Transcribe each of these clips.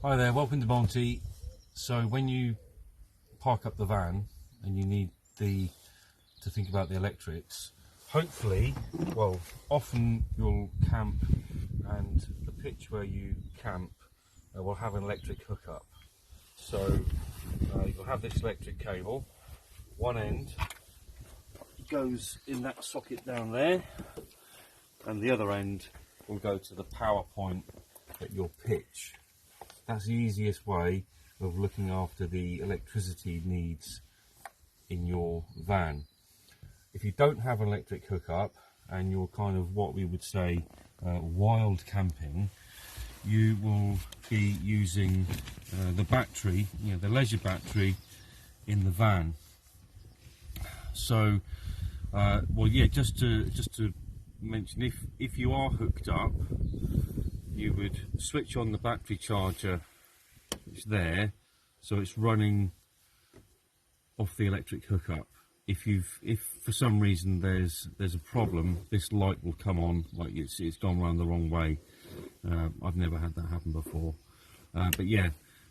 Hi there, welcome to Monty. So when you park up the van and you need to think about the electrics, hopefully, well, often you'll camp and the pitch where you camp will have an electric hookup. So you'll have this electric cable, one end goes in that socket down there and the other end will go to the power point at your pitch. That's the easiest way of looking after the electricity needs in your van. If you don't have an electric hookup and you're kind of what we would say wild camping, you will be using the battery, the leisure battery in the van. So, just to mention, if you are hooked up, you would switch on the battery charger, which is there, so it's running off the electric hookup. If for some reason there's a problem, this light will come on like it's gone around the wrong way. I've never had that happen before. But yeah,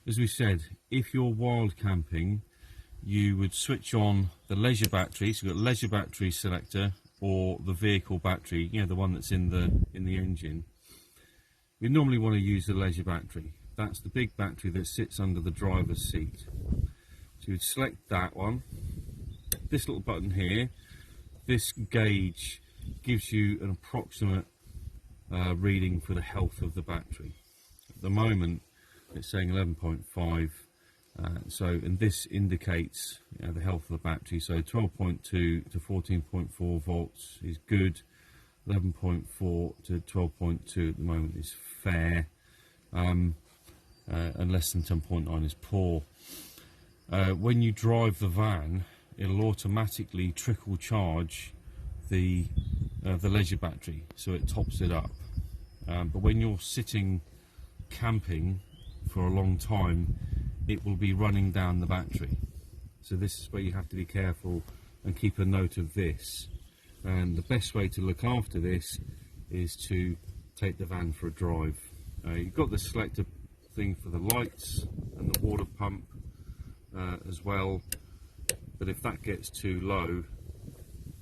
as we said, if you're wild camping, you would switch on the leisure battery. So you've got leisure battery selector or the vehicle battery, the one that's in the engine. We normally want to use the leisure battery. That's the big battery that sits under the driver's seat. So you would select that one. This little button here, this gauge gives you an approximate reading for the health of the battery. At the moment it's saying 11.5, and this indicates the health of the battery. So 12.2 to 14.4 volts is good. 11.4 to 12.2 at the moment is fair, and less than 10.9 is poor. When you drive the van, it'll automatically trickle charge the leisure battery, so it tops it up. But when you're sitting camping for a long time, it will be running down the battery. So this is where you have to be careful and keep a note of this. And the best way to look after this is to take the van for a drive. You've got the selector thing for the lights and the water pump as well, but if that gets too low,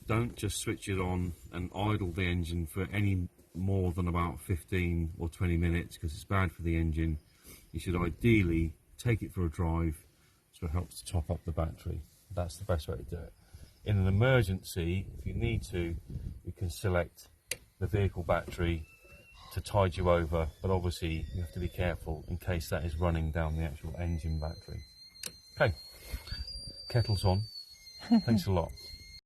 don't just switch it on and idle the engine for any more than about 15 or 20 minutes, because it's bad for the engine. You should ideally take it for a drive so it helps to top up the battery. That's the best way to do it. In an emergency, if you need to, you can select the vehicle battery to tide you over, but obviously you have to be careful in case that is running down the actual engine battery. Okay, kettle's on. Thanks a lot.